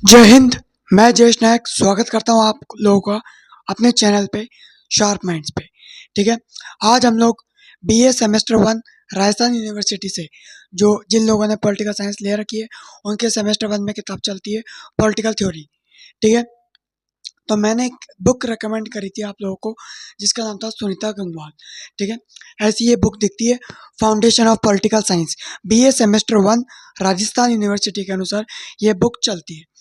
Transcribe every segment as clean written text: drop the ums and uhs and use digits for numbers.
जय हिंद। मैं जयेश नायक स्वागत करता हूँ आप लोगों का अपने चैनल पे शार्प माइंड्स पे। ठीक है, आज हम लोग बीए सेमेस्टर 1 राजस्थान यूनिवर्सिटी से जो जिन लोगों ने पॉलिटिकल साइंस ले रखी है उनके सेमेस्टर 1 में किताब चलती है पॉलिटिकल थ्योरी। ठीक है, तो मैंने एक बुक रेकमेंड करी थी आप लोगों को जिसका नाम था सुनीता गंगवार। ठीक है, ऐसी ये बुक दिखती है, foundation of political science, BA semester 1 Rajasthan university के अनुसार ये बुक चलती है।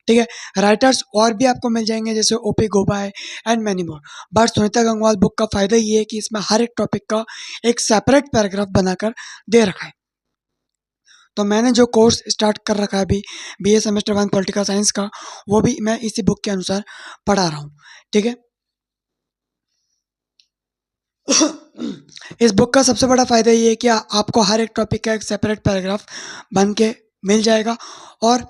ठीक है, राइटर्स और भी आपको मिल जाएंगे जैसे ओपी गोबा है and many more. But Sunita Gangwal book का फायदा ये है कि इसमें हर एक टॉपिक का एक सेपरेट पैराग्राफ बनाकर दे रखा है। तो मैंने जो कोर्स स्टार्ट कर रखा है अभी बीए सेमेस्टर 1 पॉलिटिकल साइंस का, वो भी मैं इसी बुक के अनुसार पढ़ा रहा हूँ। ठीक है, इस बुक का सबसे बड़ा फायदा ये है कि आपको हर एक टॉपिक का एक सेपरेट पैराग्राफ बन के मिल जाएगा। और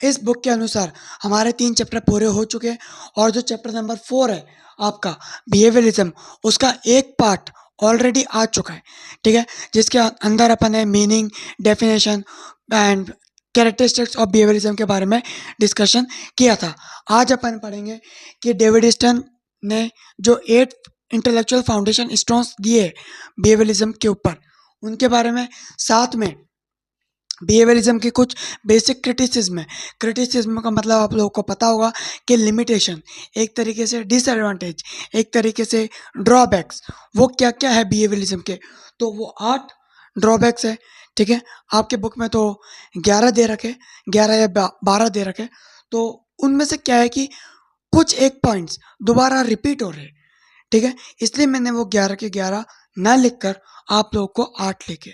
इस बुक के अनुसार हमारे 3 चैप्टर पूरे हो चुके हैं और जो चैप्टर नंबर 4 है आपका बिहेवियरिज्म, उसका एक पार्ट ऑलरेडी आ चुका है। ठीक है, जिसके अंदर अपन ने meaning, definition and characteristics of behaviourism के बारे में डिस्कशन किया था। आज अपन पढ़ेंगे कि डेविड ईस्टन ने जो 8 इंटेलेक्चुअल फाउंडेशन स्टोन्स दिए बिहेवियरिज्म के ऊपर, उनके बारे में, साथ में बिहेवियरिज्म की कुछ बेसिक क्रिटिसिज्म है। क्रिटिसिज्म का मतलब आप लोगों को पता होगा कि लिमिटेशन, एक तरीके से डिसएडवांटेज, एक तरीके से ड्रॉबैक्स, वो क्या क्या है बिहेवियरिज्म के। तो वो 8 ड्रॉबैक्स है। ठीक है, आपके बुक में तो 11 दे रखे, 11 या 12 दे रखे। तो उनमें से क्या है कि कुछ एक पॉइंट्स दोबारा रिपीट हो रहे हैं। ठीक है, इसलिए मैंने वो 11 के 11 ना लिखकर आप लोगों को 8 लिखे।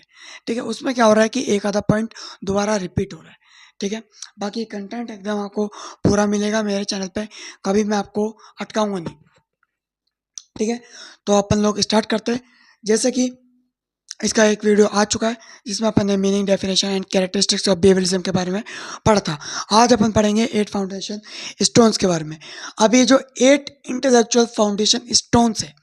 ठीक है, उसमें क्या हो रहा है कि एक आधा पॉइंट दोबारा रिपीट हो रहा है। ठीक है, बाकी कंटेंट एकदम आपको पूरा मिलेगा मेरे चैनल पे, कभी मैं आपको अटकाऊंगा नहीं। ठीक है, तो अपन लोग स्टार्ट करते हैं। जैसे कि इसका एक वीडियो आ चुका है जिसमें अपन ने meaning, definition and characteristics of behaviourism के बारे में पढ़ा था। आज अपन पढ़ेंगे 8 फाउंडेशन स्टोन्स के बारे में। अब ये जो 8 इंटेलेक्चुअल फाउंडेशन स्टोन्स है,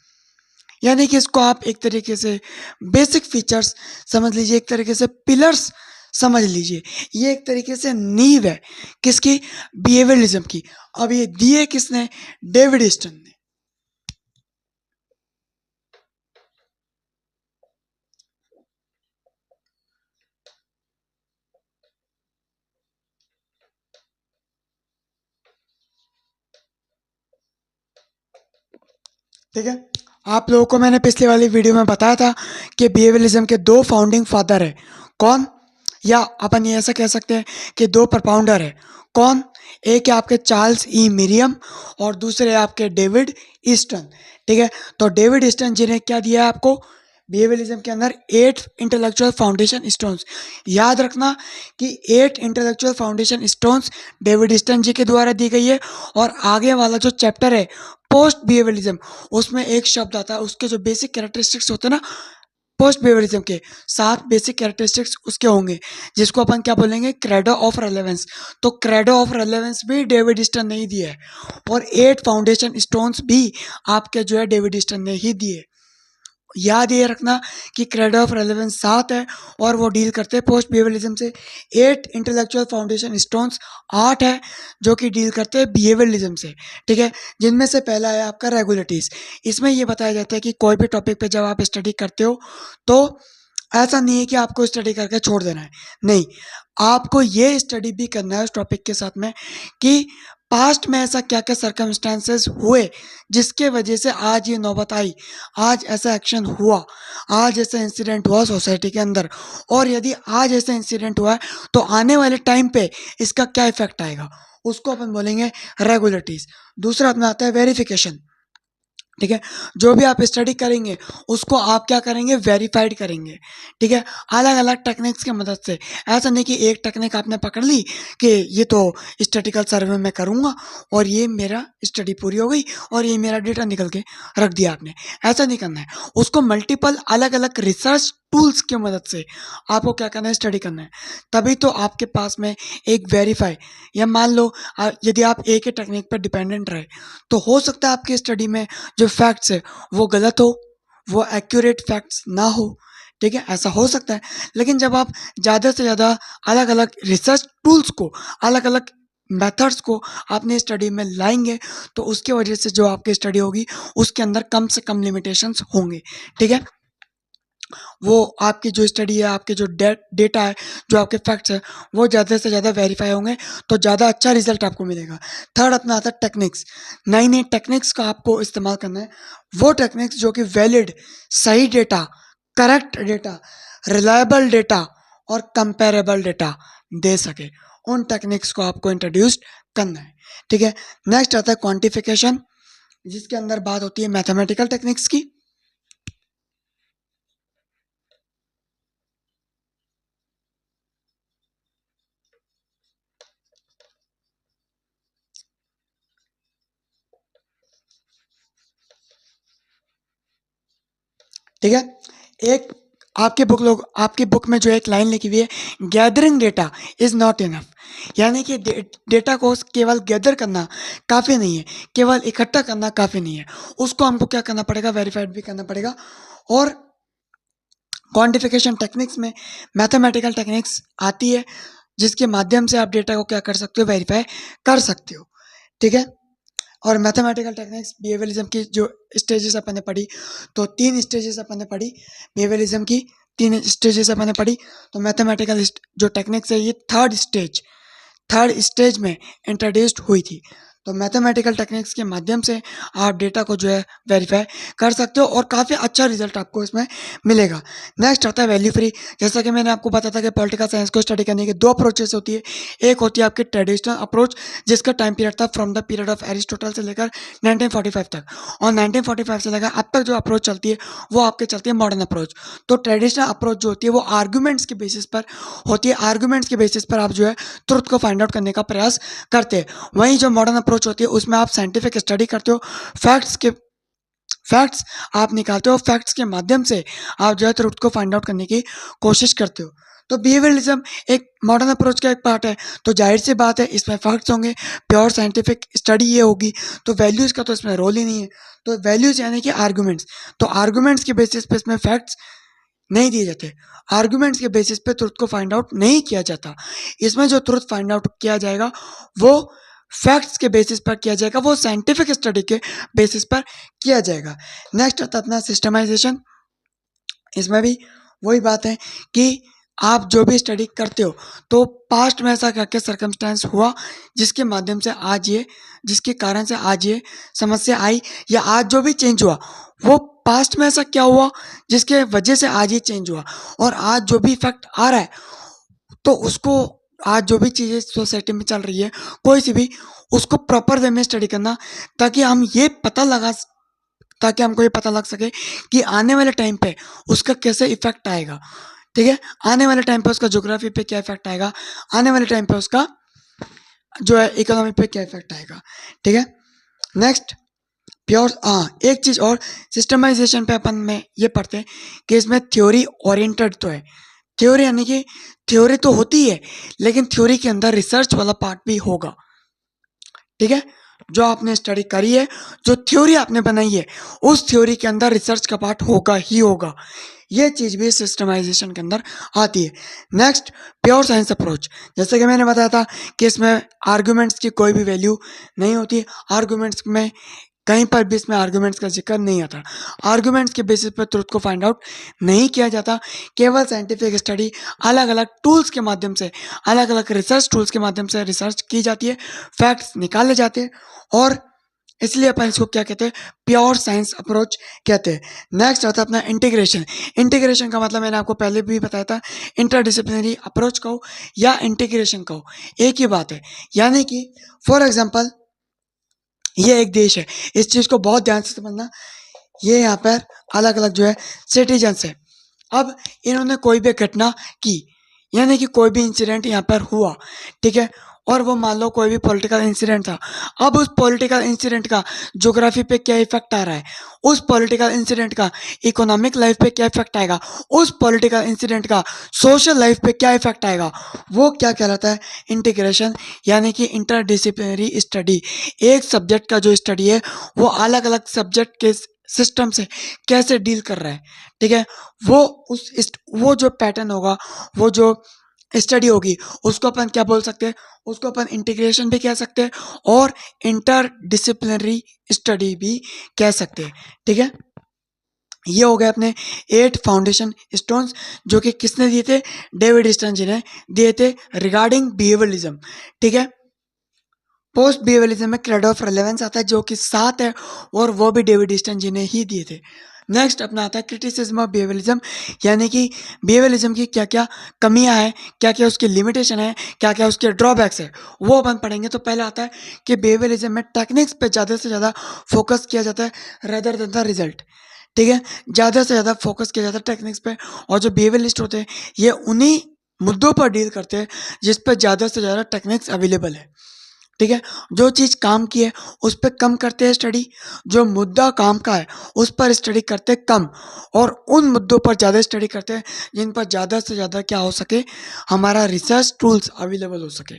यानी कि इसको आप एक तरीके से बेसिक फीचर्स समझ लीजिए, एक तरीके से पिलर्स समझ लीजिए। ये एक तरीके से नींव है किसकी? बिहेवियरिज्म की। अब ये दिए किसने? डेविड ईस्टन ने। ठीक है, आप लोगों को मैंने पिछले वाली वीडियो में बताया था कि बिहेवियरिज्म के 2 फाउंडिंग फादर है। कौन? या अपन ये ऐसा कह सकते हैं कि 2 प्रपाउंडर है। कौन? एक है आपके चार्ल्स ई मिरियम और दूसरे है आपके डेविड ईस्टन। ठीक है, तो डेविड ईस्टन जी ने क्या दिया है आपको? बिहेवियरिज्म के अंदर 8 इंटेलेक्चुअल फाउंडेशन स्टोन्स। याद रखना कि 8 intellectual foundation stones David Easton ji के द्वारा दी गई है। और आगे वाला जो चैप्टर है पोस्ट बिहेवियरिज्म, उसमें एक शब्द आता है, उसके जो बेसिक कैरेक्टरिस्टिक्स होते हैं ना पोस्ट बिहेवियरिज्म के, 7 बेसिक कैरेक्टरिस्टिक्स उसके होंगे जिसको अपन क्या बोलेंगे? Credo of relevance. तो क्रेडो ऑफ रेलेवेंस भी डेविड ईस्टन ने ही दिया है और 8 फाउंडेशन स्टोन्स भी आपके जो है डेविड ईस्टन ने ही दिए। याद ये रखना कि क्रेडो ऑफ रेलेवेंस 7 है और वो डील करते हैं पोस्ट बिहेवियरिज्म से। 8 इंटेलेक्चुअल फाउंडेशन स्टोन्स 8 है जो कि डील करते हैं बिहेवियरिज्म से। ठीक है, जिनमें से पहला है आपका रेगुलेटरीज। इसमें ये बताया जाता है कि कोई भी टॉपिक पे जब आप स्टडी करते हो तो ऐसा नहीं है कि आपको स्टडी करके छोड़ देना है। नहीं, आपको ये स्टडी भी करना है उस टॉपिक के साथ में कि पास्ट में ऐसा क्या क्या सर्कमस्टांसेस हुए जिसके वजह से आज ये नौबत आई, आज ऐसा एक्शन हुआ, आज ऐसा इंसिडेंट हुआ सोसाइटी के अंदर, और यदि आज ऐसा इंसिडेंट हुआ है तो आने वाले टाइम पे इसका क्या इफेक्ट आएगा, उसको अपन बोलेंगे रेगुलेटरीज। दूसरा अपना आता है वेरिफिकेशन। ठीक है, जो भी आप स्टडी करेंगे उसको आप क्या करेंगे? वेरीफाइड करेंगे। ठीक है, अलग अलग टेक्निक्स की मदद से। ऐसा नहीं कि एक टेक्निक आपने पकड़ ली कि ये तो स्टैटिकल सर्वे में करूँगा और ये मेरा स्टडी पूरी हो गई और ये मेरा डेटा निकल के रख दिया आपने। ऐसा नहीं करना है, उसको मल्टीपल अलग अलग रिसर्च टूल्स की मदद से आपको क्या करना है? स्टडी करना है। तभी तो आपके पास में एक वेरीफाई, या मान लो यदि आप एक ही टेक्निक पर डिपेंडेंट रहे तो हो सकता है आपकी स्टडी में जो फैक्ट्स है वो गलत हो, वो एक्यूरेट फैक्ट्स ना हो। ठीक है, ऐसा हो सकता है। लेकिन जब आप ज़्यादा से ज़्यादा अलग अलग रिसर्च टूल्स को, अलग अलग मेथड्स को अपने स्टडी में लाएंगे तो उसकी वजह से जो आपकी स्टडी होगी उसके अंदर कम से कम लिमिटेशंस होंगे। ठीक है, वो आपकी जो स्टडी है, आपके जो डेटा है, जो आपके फैक्ट्स है, वो ज़्यादा से ज़्यादा वेरीफाई होंगे तो ज़्यादा अच्छा रिजल्ट आपको मिलेगा। थर्ड अपना आता है टेक्निक्स। नई नई टेक्निक्स का आपको इस्तेमाल करना है, वो टेक्निक्स जो कि वैलिड, सही data, correct data, reliable data और कंपेरेबल डेटा दे सके, उन टेक्निक्स को आपको इंट्रोड्यूस करना है। ठीक है, नेक्स्ट आता है क्वांटिफिकेशन, जिसके अंदर बात होती है मैथमेटिकल टेक्निक्स की। ठीक है, एक आपकी बुक में जो एक लाइन लिखी हुई है, gathering data is not enough, यानी कि डेटा को केवल गैदर करना काफ़ी नहीं है, केवल इकट्ठा करना काफ़ी नहीं है, उसको हमको क्या करना पड़ेगा, वेरीफाइड भी करना पड़ेगा। और क्वांटिफिकेशन टेक्निक्स में मैथमेटिकल टेक्निक्स आती है, जिसके माध्यम से आप डेटा को क्या कर सकते हो, वेरीफाई कर सकते हो। ठीक है, और मैथमेटिकल टेक्निक्स बिहेवियरिज्म की जो स्टेजेस अपन ने पढ़ी, तो 3 स्टेजेस अपन ने पढ़ी बिहेवियरिज्म की, 3 स्टेजेस अपन ने पढ़ी। तो मैथमेटिकल जो टेक्निक्स है ये थर्ड स्टेज में इंट्रोड्यूस्ड हुई थी। तो मैथमेटिकल टेक्निक्स के माध्यम से आप डेटा को जो है वेरीफाई कर सकते हो और काफ़ी अच्छा रिजल्ट आपको इसमें मिलेगा। नेक्स्ट आता है वैल्यू फ्री। जैसा कि मैंने आपको बताया था कि पॉलिटिकल साइंस को स्टडी करने की 2 अप्रोचेस होती है। एक होती है आपकी ट्रेडिशनल अप्रोच, जिसका टाइम पीरियड था from the period of Aristotle से लेकर 1945 तक, और 1945 से लेकर अब तक जो अप्रोच चलती है वो आपके चलती है मॉडर्न अप्रोच। तो ट्रेडिशनल अप्रोच जो होती है वो आर्गूमेंट्स के बेसिस पर होती है, आर्गूमेंट्स के बेसिस पर आप जो है ट्रुथ को फाइंड आउट करने का प्रयास करते हैं। वहीं जो मॉडर्न अप्रोच होती है उसमें आप साइंटिफिक स्टडी करते हो, फैक्ट्स आप निकालते हो, फैक्ट्स के माध्यम से आप जो है ट्रुथ को फाइंड आउट करने की कोशिश करते हो। तो बिहेवियरलिज्म एक मॉडर्न अप्रोच का एक पार्ट है, तो जाहिर सी बात है इसमें फैक्ट्स होंगे, प्योर साइंटिफिक स्टडी ये होगी, तो वैल्यूज़ का तो इसमें रोल ही नहीं है। तो वैल्यूज़ यानी कि आर्गूमेंट्स, तो आर्गूमेंट्स के बेसिस पे इसमें फैक्ट्स नहीं दिए जाते, आर्गूमेंट्स के बेसिस पे ट्रुथ को फाइंड आउट नहीं किया जाता। इसमें जो ट्रुथ फाइंड आउट किया जाएगा वो फैक्ट्स के बेसिस पर किया जाएगा, वो साइंटिफिक स्टडी के बेसिस पर किया जाएगा। नेक्स्ट आता है अपना सिस्टमाइजेशन। इसमें भी वही बात है कि आप जो भी स्टडी करते हो तो पास्ट में ऐसा क्या क्या सर्कमस्टेंस हुआ जिसके माध्यम से आज ये, जिसके कारण से आज ये समस्या आई, या आज जो भी चेंज हुआ वो पास्ट में ऐसा क्या हुआ जिसके वजह से आज ये चेंज हुआ, और आज जो भी इफेक्ट आ रहा है तो उसको, आज जो भी चीज़ें सोसाइटी में चल रही है कोई सी भी, उसको प्रॉपर वे में स्टडी करना, ताकि हम ये पता लगा ताकि हमको ये पता लग सके कि आने वाले टाइम पे उसका कैसे इफेक्ट आएगा। ठीक है, आने वाले टाइम पे उसका ज्योग्राफी पे क्या इफेक्ट आएगा, आने वाले टाइम पे उसका जो है इकोनॉमी पे क्या इफेक्ट आएगा। ठीक है, नेक्स्ट प्योर, एक चीज़ और, सिस्टमाइजेशन पे अपन में ये पढ़ते हैं कि इसमें थ्योरी ओरिएंटेड तो है, थ्योरी यानी कि थ्योरी तो होती है लेकिन थ्योरी के अंदर रिसर्च वाला पार्ट भी होगा। ठीक है, जो आपने स्टडी करी है, जो थ्योरी आपने बनाई है, उस थ्योरी के अंदर रिसर्च का पार्ट होगा ही होगा। ये चीज़ भी सिस्टमाइजेशन के अंदर आती है। नेक्स्ट प्योर साइंस अप्रोच, जैसे कि मैंने बताया था कि इसमें आर्गुमेंट्स की कोई भी वैल्यू नहीं होती, आर्गुमेंट्स में कहीं पर भी इसमें आर्गुमेंट्स का जिक्र नहीं आता, आर्गुमेंट्स के बेसिस पर ट्रुथ को फाइंड आउट नहीं किया जाता, केवल साइंटिफिक स्टडी अलग अलग टूल्स के माध्यम से, अलग अलग रिसर्च टूल्स के माध्यम से रिसर्च की जाती है, फैक्ट्स निकाले जाते हैं, और इसलिए अपन इसको क्या कहते हैं, प्योर साइंस अप्रोच कहते हैं। नेक्स्ट आता है अपना इंटीग्रेशन। इंटीग्रेशन का मतलब मैंने आपको पहले भी बताया था, इंटरडिसिप्लिनरी अप्रोच कहो या इंटीग्रेशन कहो एक ही बात है। यानी कि फॉर एग्जांपल ये एक देश है, इस चीज़ को बहुत ध्यान से समझना, ये यहाँ पर अलग अलग जो है सिटीजन्स है। अब इन्होंने कोई भी घटना की, यानी कि कोई भी इंसिडेंट यहाँ पर हुआ, ठीक है, और वो मान लो कोई भी पॉलिटिकल इंसिडेंट था। अब उस पॉलिटिकल इंसिडेंट का ज्योग्राफी पे क्या इफेक्ट आ रहा है, उस पॉलिटिकल इंसिडेंट का इकोनॉमिक लाइफ पे क्या इफेक्ट आएगा, उस पॉलिटिकल इंसिडेंट का सोशल लाइफ पे क्या इफेक्ट आएगा, वो क्या कहलाता है, इंटीग्रेशन, यानी कि इंटरडिसिप्लिनरी स्टडी। एक सब्जेक्ट का जो स्टडी है वो अलग अलग सब्जेक्ट के सिस्टम से कैसे डील कर रहा है। ठीक है, वो जो पैटर्न होगा, वो जो स्टडी होगी उसको अपन क्या बोल सकते हैं, उसको अपन इंटीग्रेशन भी कह सकते हैं और इंटर डिसिप्लिनरी स्टडी भी कह सकते हैं। ठीक है, ये हो गए अपने 8 फाउंडेशन स्टोन्स जो कि किसने दिए थे, डेविड स्टर्न जी ने दिए थे रिगार्डिंग बिहेवियरलिज्म। ठीक है, पोस्ट बिहेवियरलिज्म में क्रेडो ऑफ रेलेवेंस आता है जो कि 7 है और वो भी डेविड स्टर्न जी ने ही दिए थे। नेक्स्ट अपना आता है क्रिटिसिज्म ऑफ बिहेवियरलिज्म, यानी कि बिहेवियरलिज्म की क्या क्या कमियां हैं, क्या क्या उसकी लिमिटेशन है, क्या क्या उसके ड्रॉबैक्स है, वो अपन पढ़ेंगे। तो पहले आता है कि बिहेवियरलिज्म में टेक्निक्स पे ज़्यादा से ज़्यादा फोकस किया जाता है रेदर देन द रिजल्ट। ठीक है, ज़्यादा से ज़्यादा फोकस किया जाता है टेक्निक्स पे, और जो बिहेवियरलिस्ट होते हैं ये उन्हीं मुद्दों पर डील करते हैं जिस पर ज़्यादा से ज़्यादा टेक्निक्स अवेलेबल है। ठीक है, जो चीज़ काम की है उस पे कम करते हैं स्टडी, जो मुद्दा काम का है उस पर स्टडी करते हैं कम, और उन मुद्दों पर ज़्यादा स्टडी करते हैं जिन पर ज़्यादा से ज़्यादा क्या हो सके, हमारा रिसर्च टूल्स अवेलेबल हो सके,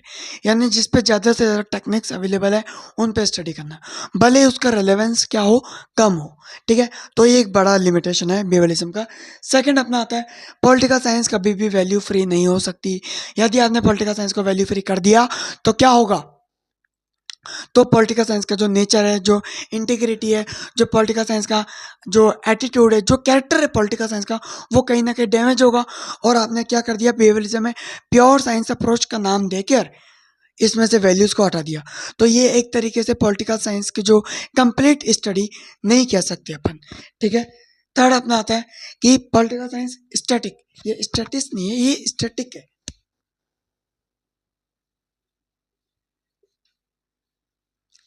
यानी जिस पे ज़्यादा से ज़्यादा टेक्निक्स अवेलेबल है उन पे स्टडी करना, भले ही उसका रेलेवेंस क्या हो, कम हो। ठीक है, तो ये एक बड़ा लिमिटेशन है बिहेवियरलिज्म का। सेकंड अपना आता है पॉलिटिकल साइंस कभी भी वैल्यू फ्री नहीं हो सकती। यदि आपने पॉलिटिकल साइंस को वैल्यू फ्री कर दिया तो क्या होगा, तो पॉलिटिकल साइंस का जो नेचर है, जो इंटीग्रिटी है, जो पॉलिटिकल साइंस का जो एटीट्यूड है, जो कैरेक्टर है पॉलिटिकल साइंस का, वो कहीं ना कहीं डैमेज होगा। और आपने क्या कर दिया, बिहेवियरलिज्म में प्योर साइंस अप्रोच का नाम देकर इसमें से वैल्यूज को हटा दिया। तो ये एक तरीके से पॉलिटिकल साइंस की जो कंप्लीट स्टडी नहीं कह सकते अपन। ठीक है, थर्ड अपना आता है कि पॉलिटिकल साइंस स्टैटिक, ये स्टैटिस नहीं है, ये स्टैटिक है।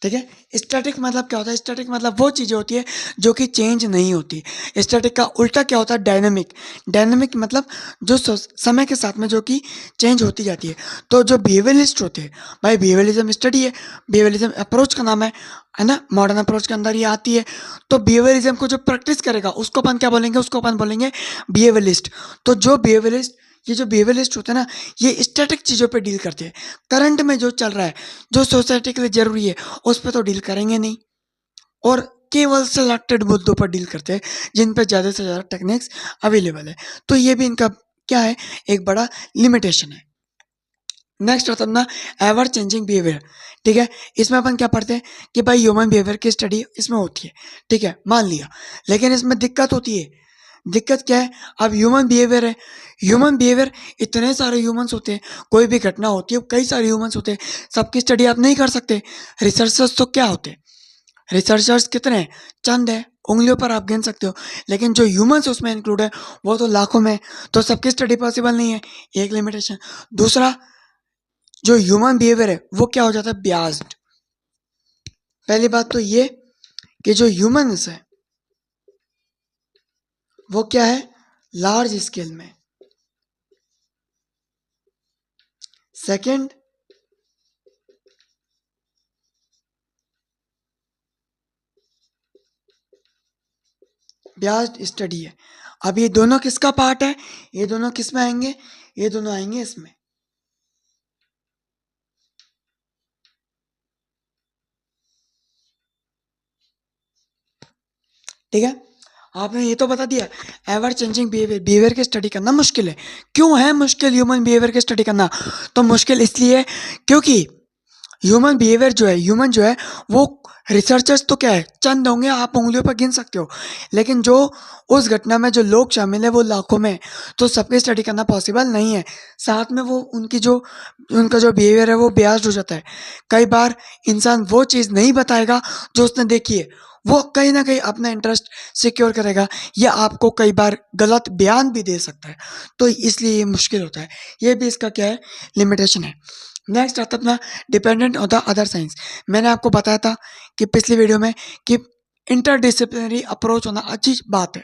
ठीक है, स्टैटिक मतलब क्या होता है, स्टैटिक मतलब वो चीज़ें होती है जो कि चेंज नहीं होती। स्टैटिक का उल्टा क्या होता है, डायनेमिक। डायनेमिक मतलब जो समय के साथ में जो कि चेंज होती जाती है। तो जो बिहेवियरलिस्ट होते हैं, भाई बिहेवियरलिज्म स्टडी है, बिहेवियरलिज्म अप्रोच का नाम है ना, मॉडर्न अप्रोच के अंदर ये आती है। तो बिहेवियरलिज्म को जो प्रैक्टिस करेगा उसको अपन क्या बोलेंगे, उसको अपन बोलेंगे बिहेवियरलिस्ट। तो जो बिहेवियरलिस्ट, ये जो बिहेवियरलिस्ट होते हैं ना, ये स्टैटिक चीज़ों पे डील करते हैं। करंट में जो चल रहा है, जो सोसाइटी के लिए ज़रूरी है, उस पे तो डील करेंगे नहीं, और केवल सिलेक्टेड मुद्दों पर डील करते हैं जिन पे ज़्यादा से ज़्यादा टेक्निक्स अवेलेबल है। तो ये भी इनका क्या है, एक बड़ा लिमिटेशन है। नेक्स्ट आता है अपना एवर चेंजिंग बिहेवियर। ठीक है, इसमें अपन क्या पढ़ते हैं कि भाई ह्यूमन बिहेवियर की स्टडी इसमें होती है। ठीक है, मान लिया, लेकिन इसमें दिक्कत होती है। दिक्कत क्या है, अब ह्यूमन बिहेवियर है, ह्यूमन बिहेवियर, इतने सारे ह्यूमंस होते हैं, कोई भी घटना होती है, कई सारे ह्यूमंस होते हैं, सबकी स्टडी आप नहीं कर सकते। रिसर्चर्स तो क्या होते हैं, रिसर्चर्स कितने हैं, चंद है, उंगलियों पर आप गिन सकते हो, लेकिन जो ह्यूमंस उसमें इंक्लूड है वो तो लाखों में, तो सबकी स्टडी पॉसिबल नहीं है, एक लिमिटेशन। दूसरा, जो ह्यूमन बिहेवियर है वो क्या हो जाता है, बियास्ड। पहली बात तो ये कि जो ह्यूमंस है वो क्या है, लार्ज स्केल में। सेकंड, ब्यास्ड स्टडी है। अब ये दोनों किसका पार्ट है, ये दोनों किस में आएंगे, ये दोनों आएंगे इसमें। ठीक है, आपने ये तो बता दिया एवर चेंजिंग बिहेवियर, बिहेवियर की स्टडी करना मुश्किल है। क्यों है मुश्किल ह्यूमन बिहेवियर की स्टडी करना, तो मुश्किल इसलिए है क्योंकि ह्यूमन बिहेवियर जो है, ह्यूमन जो है वो, रिसर्चर्स तो क्या है, चंद होंगे, आप उंगलियों पर गिन सकते हो, लेकिन जो उस घटना में जो लोग शामिल है वो लाखों में, तो सबकी स्टडी करना पॉसिबल नहीं है। साथ में वो उनकी जो, उनका जो बिहेवियर है वो बियास्ड हो जाता है। कई बार इंसान वो चीज़ नहीं बताएगा जो उसने देखी है, वो कहीं ना कहीं अपना इंटरेस्ट सिक्योर करेगा, या आपको कई बार गलत बयान भी दे सकता है, तो इसलिए ये मुश्किल होता है। ये भी इसका क्या है, लिमिटेशन है। नेक्स्ट आता है अपना dependent on the other science. मैंने आपको बताया था कि पिछली वीडियो में कि इंटरडिसिप्लिनरी अप्रोच होना अच्छी बात है,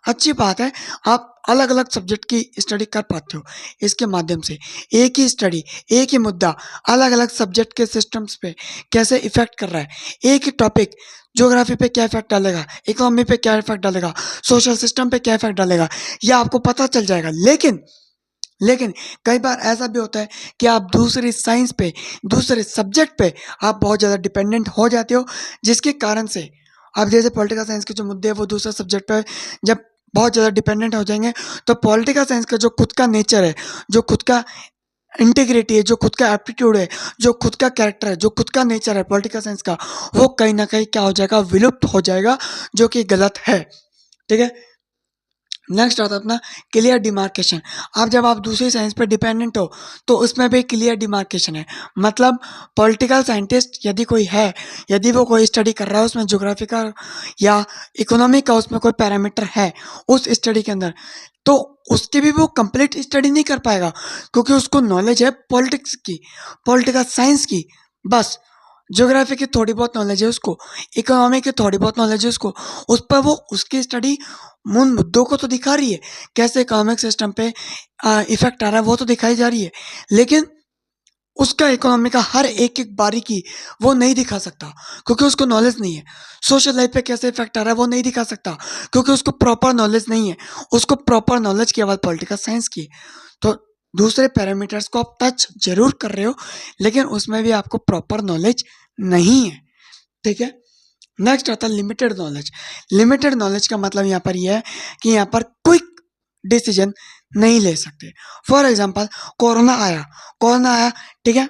अच्छी बात है। आप अलग अलग सब्जेक्ट की स्टडी कर पाते हो इसके माध्यम से। एक ही स्टडी, एक ही मुद्दा अलग अलग सब्जेक्ट के सिस्टम्स पे कैसे इफेक्ट कर रहा है, एक ही टॉपिक ज्योग्राफी पे क्या इफेक्ट डालेगा, इकोनॉमी पे क्या इफेक्ट डालेगा, सोशल सिस्टम पे क्या इफेक्ट डालेगा, यह आपको पता चल जाएगा। लेकिन कई बार ऐसा भी होता है कि आप दूसरी साइंस पे, दूसरे सब्जेक्ट पे आप बहुत ज़्यादा डिपेंडेंट हो जाते हो, जिसके कारण से आप जैसे पॉलिटिकल साइंस के जो मुद्दे हैं वो दूसरे सब्जेक्ट पे जब बहुत ज़्यादा डिपेंडेंट हो जाएंगे, तो पॉलिटिकल साइंस का जो खुद का नेचर है, जो खुद का इंटीग्रिटी है, जो खुद का एप्टीट्यूड है, जो खुद का कैरेक्टर है, जो खुद का नेचर है पॉलिटिकल साइंस का, वो कहीं ना कहीं क्या हो जाएगा, विलुप्त हो जाएगा, जो कि गलत है। ठीक है। नेक्स्ट आता है अपना क्लियर डिमार्केशन। अब जब आप दूसरी साइंस पर डिपेंडेंट हो तो उसमें भी क्लियर डिमार्केशन है। मतलब पॉलिटिकल साइंटिस्ट यदि कोई है, यदि वो कोई स्टडी कर रहा है उसमें ज्योग्राफी का या इकोनॉमी का उसमें कोई पैरामीटर है उस स्टडी के अंदर, तो उसकी भी वो कंप्लीट स्टडी नहीं कर पाएगा, क्योंकि उसको नॉलेज है पॉलिटिक्स की, पॉलिटिकल साइंस की बस। ज्योग्राफी की थोड़ी बहुत नॉलेज है उसको, इकोनॉमी की थोड़ी बहुत नॉलेज है उसको, उस पर वो उसकी स्टडी मूल मुद्दों को तो दिखा रही है, कैसे इकोनॉमिक सिस्टम पे इफेक्ट आ रहा है वो तो दिखाई जा रही है, लेकिन उसका इकोनॉमी का हर एक एक बारीकी वो नहीं दिखा सकता, क्योंकि उसको नॉलेज नहीं है। सोशल लाइफ पे कैसे इफेक्ट आ रहा है वो नहीं दिखा सकता, क्योंकि उसको प्रॉपर नॉलेज नहीं है। उसको प्रॉपर नॉलेज केवल पॉलिटिकल साइंस की है। तो दूसरे पैरामीटर्स को आप टच जरूर कर रहे हो, लेकिन उसमें भी आपको प्रॉपर नॉलेज नहीं है। ठीक है। नेक्स्ट आता है लिमिटेड नॉलेज। लिमिटेड नॉलेज का मतलब यहाँ पर यह है कि यहाँ पर क्विक डिसीजन नहीं ले सकते। फॉर एग्जाम्पल कोरोना आया, ठीक है।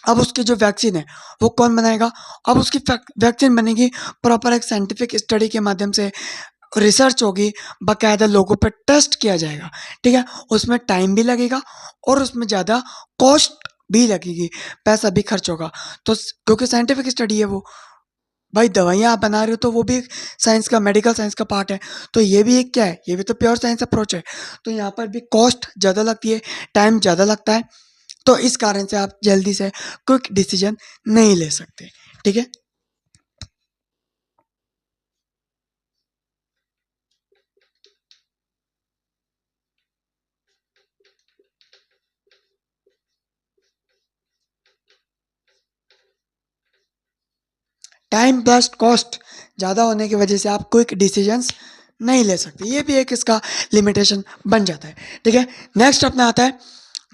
अब उसकी जो वैक्सीन है वो कौन बनाएगा? अब उसकी वैक्सीन बनेगी प्रॉपर एक साइंटिफिक स्टडी के माध्यम से, रिसर्च होगी, बाकायदा लोगों पे टेस्ट किया जाएगा। ठीक है। उसमें टाइम भी लगेगा और उसमें ज़्यादा कॉस्ट भी लगेगी, पैसा भी खर्च होगा। तो क्योंकि साइंटिफिक स्टडी है वो, भाई दवाइयाँ आप बना रहे हो तो वो भी साइंस का, मेडिकल साइंस का पार्ट है। तो ये भी एक क्या है, ये भी तो प्योर साइंस अप्रोच है। तो यहाँ पर भी कॉस्ट ज़्यादा लगती है, टाइम ज़्यादा लगता है। तो इस कारण से आप जल्दी से क्विक डिसीजन नहीं ले सकते। ठीक है। टाइम प्लस कॉस्ट ज़्यादा होने की वजह से आप क्विक डिसीजंस नहीं ले सकते, ये भी एक इसका लिमिटेशन बन जाता है। ठीक है। नेक्स्ट अपना आता है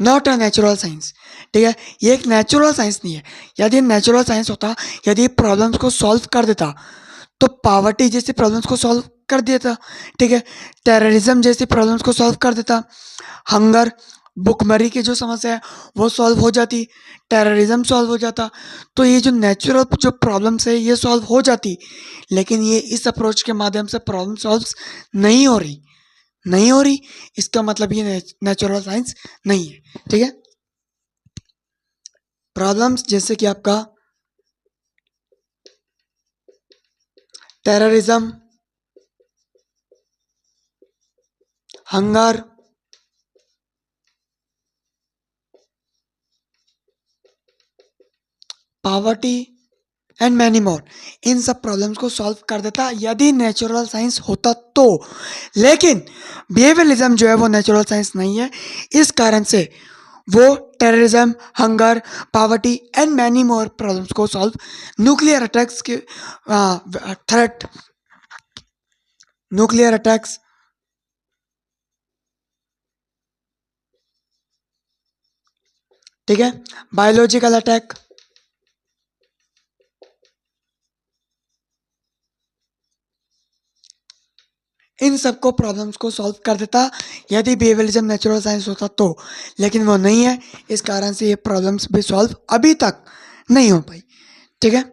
नॉट अ नेचुरल साइंस। ठीक है। ये एक नेचुरल साइंस नहीं है। यदि नेचुरल साइंस होता, यदि प्रॉब्लम्स को सॉल्व कर देता, तो पावर्टी जैसी प्रॉब्लम्स को सॉल्व कर देता। ठीक है। टेररिज्म जैसी प्रॉब्लम्स को सॉल्व कर देता। हंगर, भुखमरी की जो समस्या है वो सॉल्व हो जाती, टेररिज्म सॉल्व हो जाता। तो ये जो नेचुरल जो प्रॉब्लम्स है ये सॉल्व हो जाती, लेकिन ये इस अप्रोच के माध्यम से प्रॉब्लम सॉल्व नहीं हो रही, नहीं हो रही। इसका मतलब ये नेचुरल साइंस नहीं है। ठीक है। प्रॉब्लम्स जैसे कि आपका terrorism, hunger, poverty and many more, इन सब प्रॉब्लम्स को सॉल्व कर देता यदि नेचुरल साइंस होता तो। लेकिन बिहेवियरलिज्म जो है वो नेचुरल साइंस नहीं है, इस कारण से वो terrorism, hunger, poverty and many more problems को सॉल्व, न्यूक्लियर अटैक्स के थ्रेट, न्यूक्लियर अटैक्स, ठीक है, बायोलॉजिकल अटैक, इन सबको प्रॉब्लम्स को सॉल्व कर देता यदि बिहेवियरिज्म नेचुरल साइंस होता तो। लेकिन वो नहीं है, इस कारण से ये प्रॉब्लम्स भी सॉल्व अभी तक नहीं हो पाई। ठीक है।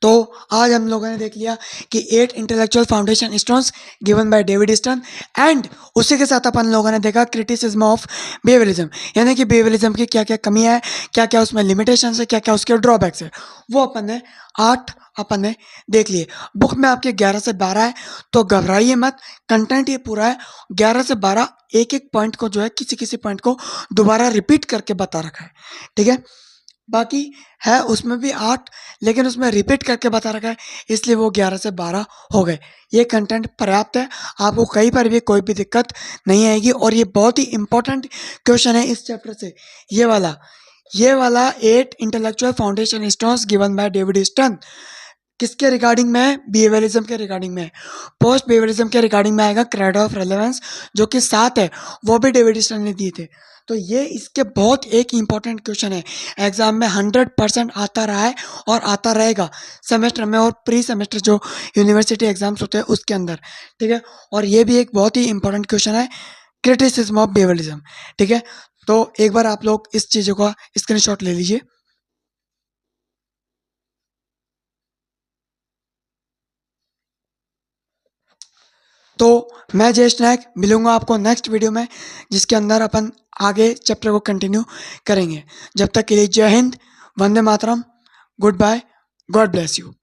तो आज हम लोगों ने देख लिया कि 8 intellectual foundation stones given by David stern, and उसी के साथ अपन लोगों ने देखा क्रिटिसिज्म ऑफ बिहेवियरिज्म, यानी कि बिहेवियरिज्म की क्या क्या कमियां है, क्या क्या उसमें लिमिटेशंस है, क्या क्या उसके ड्रॉबैक्स है, वो अपन ने 8 अपन ने देख लिए। बुक में आपके 11 से 12 है, तो घबराइए मत, कंटेंट ये पूरा है। 11 से 12 एक एक पॉइंट को जो है, किसी किसी पॉइंट को दोबारा रिपीट करके बता रखा है। ठीक है। बाकी है उसमें भी 8, लेकिन उसमें रिपीट करके बता रखा है, इसलिए वो 11 से 12 हो गए। ये कंटेंट पर्याप्त है, आपको कहीं पर भी कोई भी दिक्कत नहीं आएगी। और ये बहुत ही इंपॉर्टेंट क्वेश्चन है इस चैप्टर से, ये वाला 8 intellectual foundation stones given by David stern किसके रिगार्डिंग में है? बिहेवियरिज्म के रिगार्डिंग में है। पोस्ट बिहेवियरिज्म के रिगार्डिंग में आएगा क्राइटेरिया ऑफ रेलेवेंस, जो कि 7 है, वो भी डेविड स्टर्न ने दिए थे। तो ये इसके बहुत एक इंपॉर्टेंट क्वेश्चन है, एग्जाम में 100% आता रहा है और आता रहेगा सेमेस्टर में और प्री सेमेस्टर जो यूनिवर्सिटी एग्जाम्स होते हैं उसके अंदर। ठीक है। और ये भी एक बहुत ही इंपॉर्टेंट क्वेश्चन है, क्रिटिसिज्म ऑफ बिहेवियरिज्म। ठीक है। तो एक बार आप लोग इस चीज़ों का स्क्रीनशॉट ले लीजिए। तो मैं जयेश नायक मिलूंगा आपको नेक्स्ट वीडियो में, जिसके अंदर अपन आगे चैप्टर को कंटिन्यू करेंगे। जब तक के लिए जय हिंद, वंदे मातरम, goodbye, God bless you.